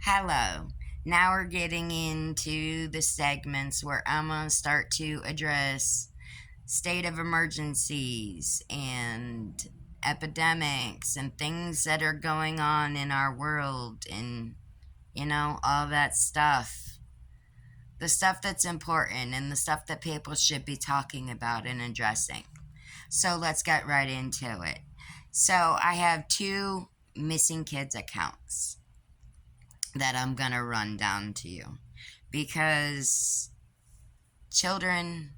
Hello. Now we're getting into the segments where I'm going to start to address state of emergencies and epidemics and things that are going on in our world and, all that stuff. The stuff that's important and the stuff that people should be talking about and addressing. So let's get right into it. So I have two missing kids accounts that I'm going to run down to you because children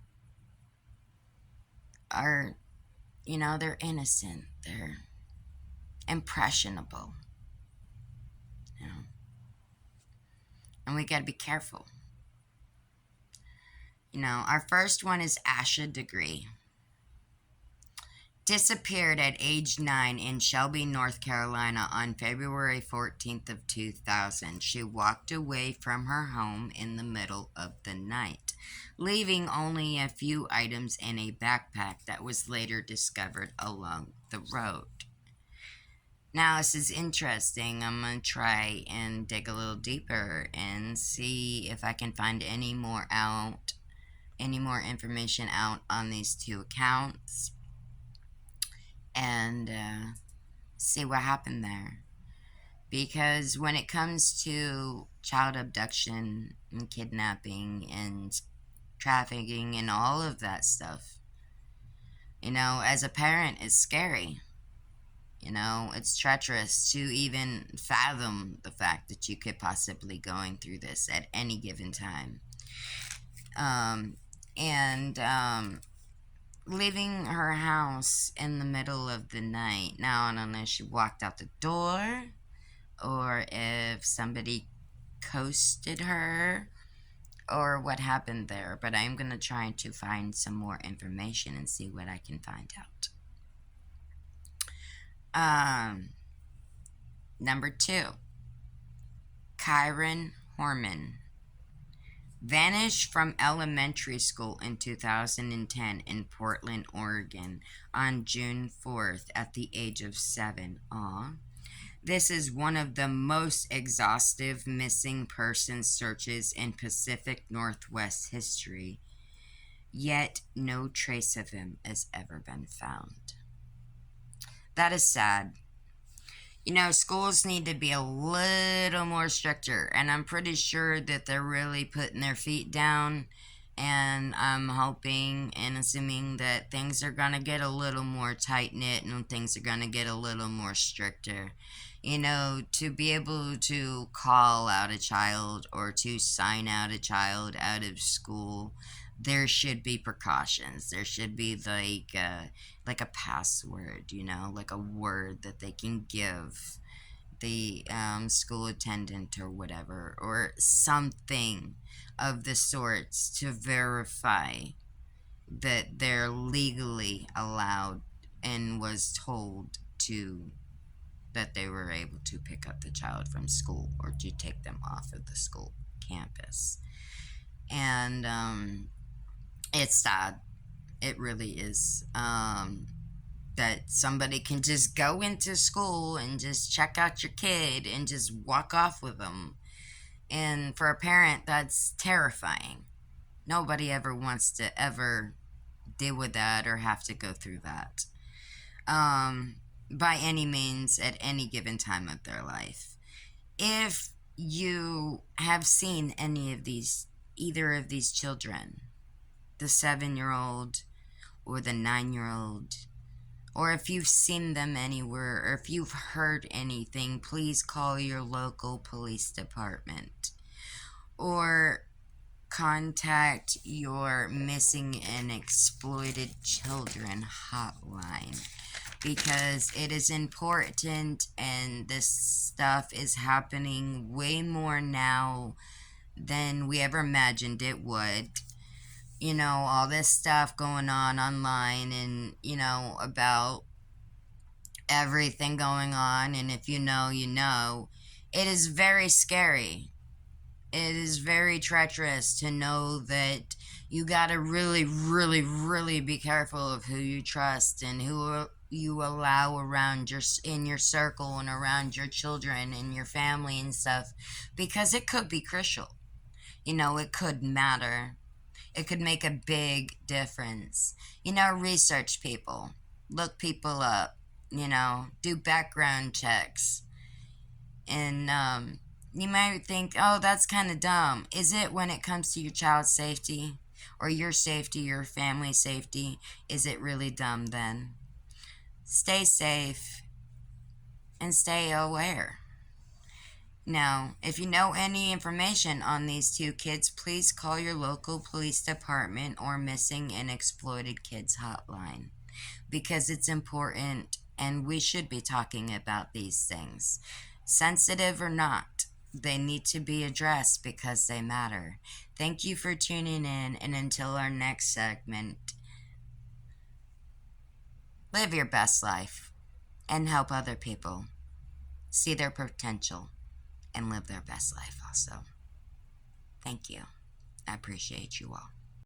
are, they're innocent, they're impressionable, you know, and we got to be careful. Our first one is Asha Degree. Disappeared at age 9 in Shelby, North Carolina on February 14th of 2000. She walked away from her home in the middle of the night, leaving only a few items in a backpack that was later discovered along the road. Now, this is interesting. I'm going to try and dig a little deeper and see if I can find any more information out on these two accounts and see what happened there. Because when it comes to child abduction and kidnapping and trafficking and all of that stuff, as a parent, it's scary. It's treacherous to even fathom the fact that you could possibly going through this at any given time. Leaving her house in the middle of the night. Now, I don't know if she walked out the door or if somebody coasted her or what happened there, but I'm going to try to find some more information and see what I can find out. Number 2, Kyron Horman. Vanished from elementary school in 2010 in Portland, Oregon on June 4th at the age of 7. Aw. This is one of the most exhaustive missing person searches in Pacific Northwest history, yet no trace of him has ever been found. That is sad. Schools need to be a little more stricter, and I'm pretty sure that they're really putting their feet down, and I'm hoping and assuming that things are going to get a little more tight-knit and things are going to get a little more stricter. To be able to call out a child or to sign out a child out of school, there should be precautions. There should be like a password, like a word that they can give the school attendant or whatever, or something of the sorts to verify that they're legally allowed and was told to that they were able to pick up the child from school or to take them off of the school campus. And it's sad. It really is. That somebody can just go into school and just check out your kid and just walk off with them. And for a parent, that's terrifying. Nobody ever wants to ever deal with that or have to go through that. By any means, at any given time of their life. If you have seen either of these children, the 7-year-old or the 9-year-old, or if you've seen them anywhere, or if you've heard anything, please call your local police department or contact your missing and exploited children hotline, because it is important, and this stuff is happening way more now than we ever imagined it would. All this stuff going on online and, about everything going on. And if you know, it is very scary. It is very treacherous to know that you got to really, really, really be careful of who you trust and who you allow around in your circle and around your children and your family and stuff, because it could be crucial. It could matter. It could make a big difference. Research people, look people up, do background checks. And you might think, oh, that's kind of dumb. Is it when it comes to your child's safety or your safety, your family's safety? Is it really dumb then? Stay safe and stay aware. Now, if you know any information on these two kids, please call your local police department or Missing and Exploited Kids hotline, because it's important and we should be talking about these things. Sensitive or not, they need to be addressed because they matter. Thank you for tuning in, and until our next segment, live your best life and help other people see their potential and live their best life also. Thank you. I appreciate you all.